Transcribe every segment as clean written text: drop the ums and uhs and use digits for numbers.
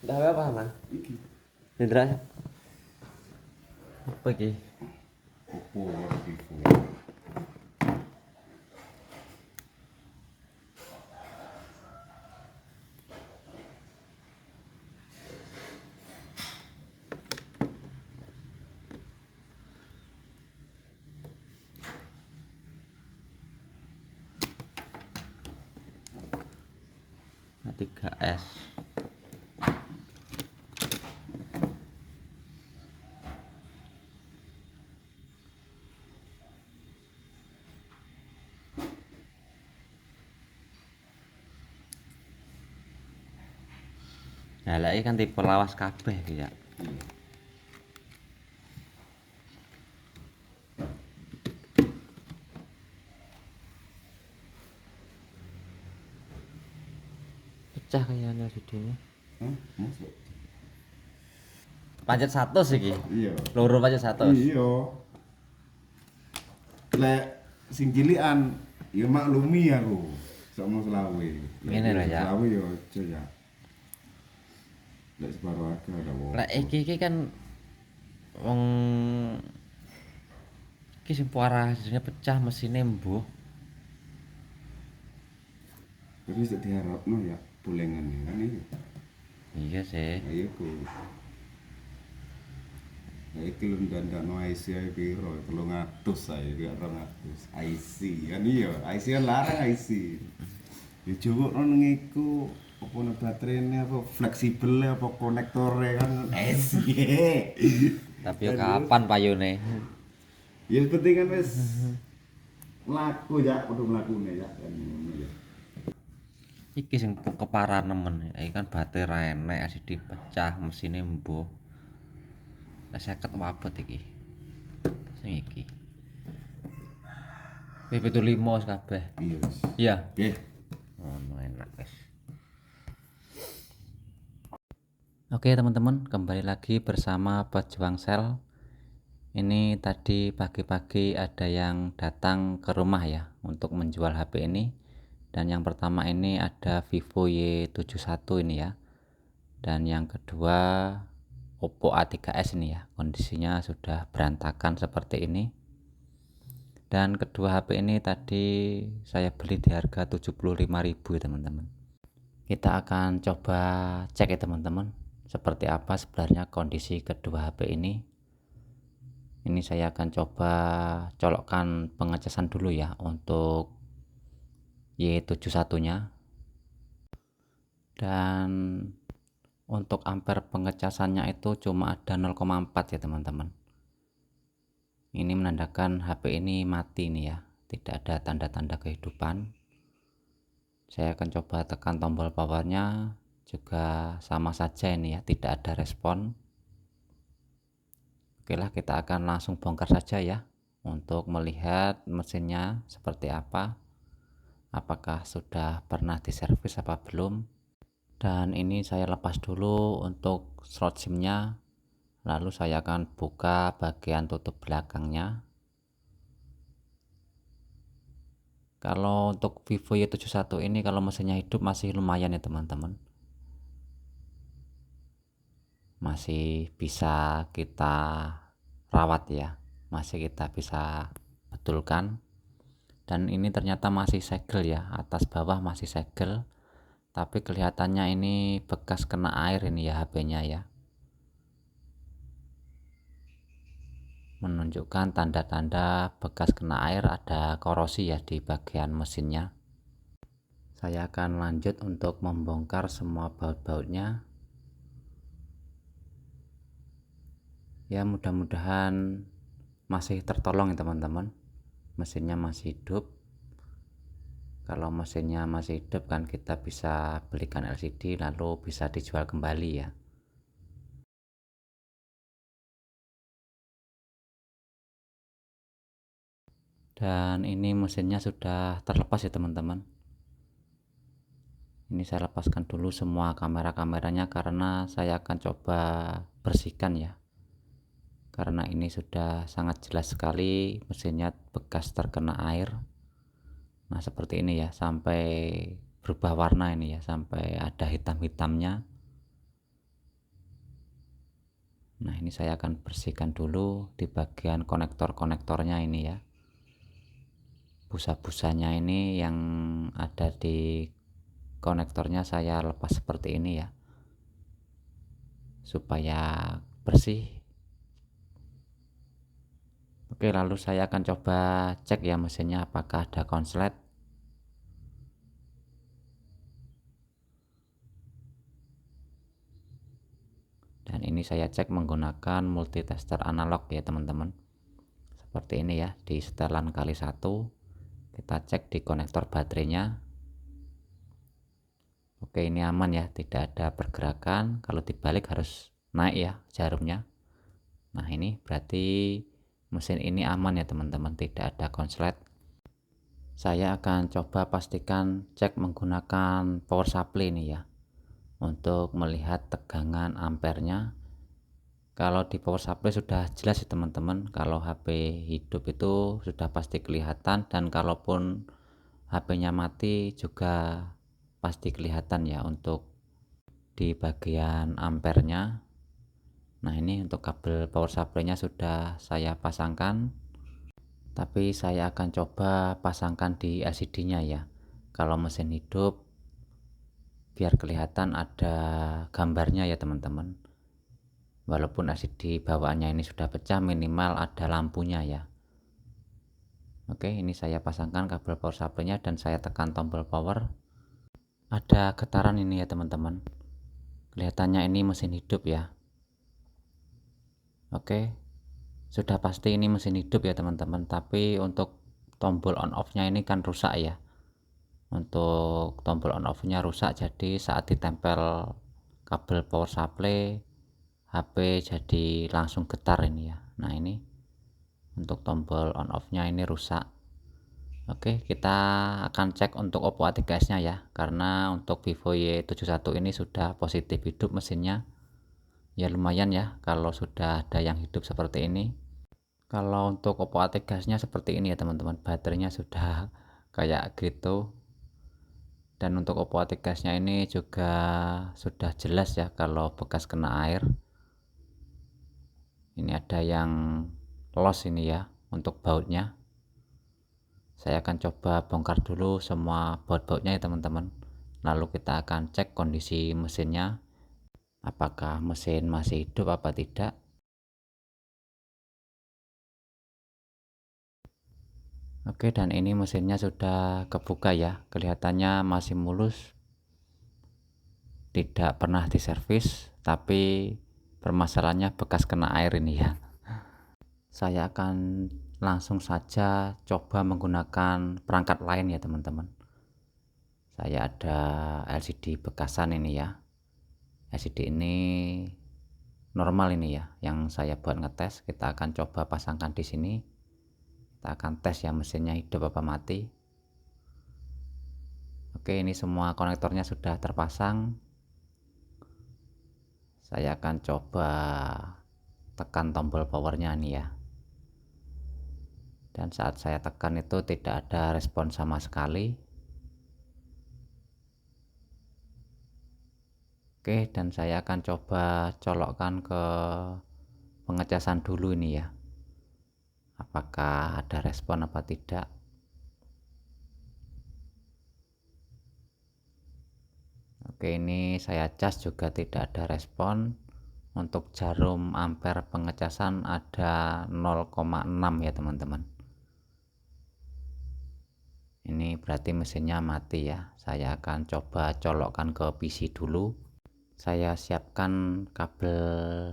Gawe apa, Man? Iki Nindra. Apa iki? Oppo Vivo. A3S. Nah, lah iki kan tipe lawas kabeh iki ya. Iya. Pecah kayaknya videonya. Hah? Masuk? Pancet 100 iki. Iya. Loro pancet 100. Iya. Lek sing cilikan ya maklumi aku. Sama selawe. Ngene lho ya. Selawe ya aja ya. Lek separuh harga ada apa. Lah iki kan wong iki sing parah aslinya pecah mesinnya mbuh. Terus tak diharapno ya bulengannya kan itu. Iya sih. Ayo ku. Nah, iki lho ndandakno IC ae piro? 300 ae, 200. IC kan iya, IC kan larang IC. Ya cukup nang iku apa nek baterainya apa fleksibel apa konektornya kan IC. Tapi ya kapan payune? Ya penting kan wis mlaku ya, kudu mlakune ya kan ngono ya. Iki sing keparan nemen. Iki kan baterai ra enek asih dipecah mesinnya mbuh. Lah 50 wabot iki. Sing iki. PP75 wis kabeh. Iya wis. Iya. Oke. Ono enak guys. Oke teman-teman, kembali lagi bersama Pejuang Sel. Ini tadi pagi-pagi ada yang datang ke rumah ya untuk menjual HP ini. Dan yang pertama ini ada Vivo Y71 ini ya. Dan yang kedua Oppo A3S ini ya. Kondisinya sudah berantakan seperti ini. Dan kedua HP ini tadi saya beli di harga 75.000 ya teman-teman. Kita akan coba cek ya teman-teman, seperti apa sebenarnya kondisi kedua HP ini. Ini saya akan coba colokkan pengecasan dulu ya untuk Y71 nya. Dan untuk ampere pengecasannya itu cuma ada 0,4 ya teman-teman. Ini menandakan HP ini mati nih ya, tidak ada tanda-tanda kehidupan. Saya akan coba tekan tombol powernya, juga sama saja ini ya, tidak ada respon. Oke lah, kita akan langsung bongkar saja ya untuk melihat mesinnya seperti apa, apakah sudah pernah diservis apa belum. Dan ini saya lepas dulu untuk slot SIM nya, lalu saya akan buka bagian tutup belakangnya. Kalau untuk Vivo Y71 ini kalau mesinnya hidup masih lumayan ya teman-teman, masih bisa kita rawat ya, masih kita bisa betulkan. Dan ini ternyata masih segel ya, atas bawah masih segel, tapi kelihatannya ini bekas kena air ini ya HP nya ya, menunjukkan tanda-tanda bekas kena air, ada korosi ya di bagian mesinnya. Saya akan lanjut untuk membongkar semua baut-bautnya ya, mudah-mudahan masih tertolong ya teman-teman, mesinnya masih hidup. Kalau mesinnya masih hidup kan kita bisa belikan LCD lalu bisa dijual kembali ya. Dan ini mesinnya sudah terlepas ya teman-teman. Ini saya lepaskan dulu semua kamera-kameranya karena saya akan coba bersihkan ya, karena ini sudah sangat jelas sekali mesinnya bekas terkena air. Nah seperti ini ya, sampai berubah warna ini ya, sampai ada hitam-hitamnya. Nah, ini saya akan bersihkan dulu di bagian konektor-konektornya ini ya. Busa-busanya ini yang ada di konektornya saya lepas seperti ini ya, supaya bersih. Oke, lalu saya akan coba cek ya mesinnya apakah ada konslet. Dan ini saya cek menggunakan multitester analog ya teman-teman. Seperti ini ya, di setelan kali 1 kita cek di konektor baterainya. Oke, ini aman ya, tidak ada pergerakan. Kalau dibalik harus naik ya jarumnya. Nah, ini berarti mesin ini aman ya teman-teman, tidak ada konslet. Saya akan coba pastikan cek menggunakan power supply ini ya, untuk melihat tegangan ampernya. Kalau di power supply sudah jelas ya teman-teman, kalau HP hidup itu sudah pasti kelihatan, dan kalaupun HP-nya mati juga pasti kelihatan ya untuk di bagian ampernya. Nah, ini untuk kabel power supply-nya sudah saya pasangkan, tapi saya akan coba pasangkan di LCD-nya ya. Kalau mesin hidup biar kelihatan ada gambarnya ya teman-teman. Walaupun LCD bawaannya ini sudah pecah, minimal ada lampunya ya. Oke, ini saya pasangkan kabel power supply-nya dan saya tekan tombol power. Ada getaran ini ya teman-teman. Kelihatannya ini mesin hidup ya. Oke, sudah pasti ini mesin hidup ya teman-teman, tapi untuk tombol on off-nya ini kan rusak ya. Untuk tombol on off-nya rusak, jadi saat ditempel kabel power supply HP jadi langsung getar ini ya. Nah, ini untuk tombol on off-nya ini rusak. Oke, kita akan cek untuk Oppo A3s-nya ya, karena untuk Vivo Y71 ini sudah positif hidup mesinnya. Ya lumayan ya kalau sudah ada yang hidup seperti ini. Kalau untuk Oppo A3s-nya seperti ini ya teman-teman, baterainya sudah kayak gitu. Dan untuk Oppo A3s-nya ini juga sudah jelas ya kalau bekas kena air. Ini ada yang loss ini ya untuk bautnya. Saya akan coba bongkar dulu semua baut-bautnya ya teman-teman. Lalu kita akan cek kondisi mesinnya, apakah mesin masih hidup apa tidak. Oke, dan ini mesinnya sudah kebuka ya, kelihatannya masih mulus, tidak pernah diservis, tapi permasalahannya bekas kena air ini ya. Saya akan langsung saja coba menggunakan perangkat lain ya teman-teman. Saya ada LCD bekasan ini ya. LCD ini normal ini ya, yang saya buat ngetes. Kita akan coba pasangkan di sini. Kita akan tes ya mesinnya hidup apa mati. Oke, ini semua konektornya sudah terpasang. Saya akan coba tekan tombol powernya nih ya. Dan saat saya tekan itu tidak ada respon sama sekali. Oke, dan saya akan coba colokkan ke pengecasan dulu ini ya, apakah ada respon apa tidak. Oke, ini saya cas juga tidak ada respon. Untuk jarum ampere pengecasan ada 0,6 ya teman-teman. Ini berarti mesinnya mati ya. Saya akan coba colokkan ke PC dulu. Saya siapkan kabel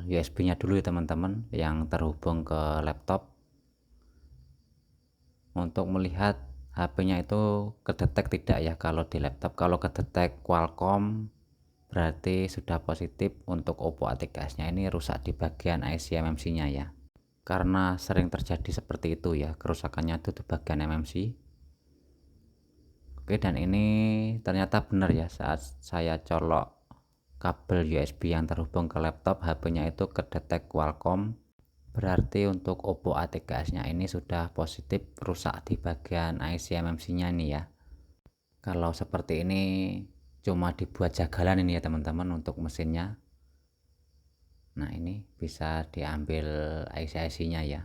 USB-nya dulu ya teman-teman, yang terhubung ke laptop, untuk melihat HP-nya itu kedetek tidak ya. Kalau di laptop, kalau kedetek Qualcomm berarti sudah positif. Untuk Oppo A3s-nya ini rusak di bagian IC MMC-nya ya, karena sering terjadi seperti itu ya, kerusakannya itu di bagian MMC. Oke, dan ini ternyata benar ya, saat saya colok kabel USB yang terhubung ke laptop, HP-nya itu kedetek Qualcomm. Berarti untuk Oppo A3s-nya ini sudah positif rusak di bagian IC MMC-nya nih ya. Kalau seperti ini cuma dibuat jagalan ini ya teman-teman untuk mesinnya. Nah, ini bisa diambil IC-nya ya.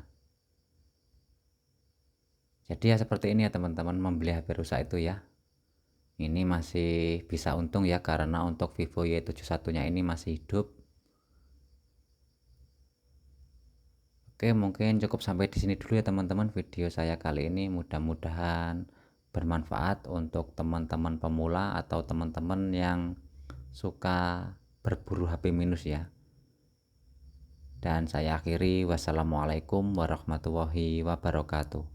Jadi ya seperti ini ya teman-teman, membeli HP rusak itu ya. Ini masih bisa untung ya, karena untuk Vivo Y71 nya ini masih hidup. Oke, mungkin cukup sampai di sini dulu ya teman-teman video saya kali ini. Mudah-mudahan bermanfaat untuk teman-teman pemula atau teman-teman yang suka berburu HP minus ya. Dan saya akhiri, wassalamualaikum warahmatullahi wabarakatuh.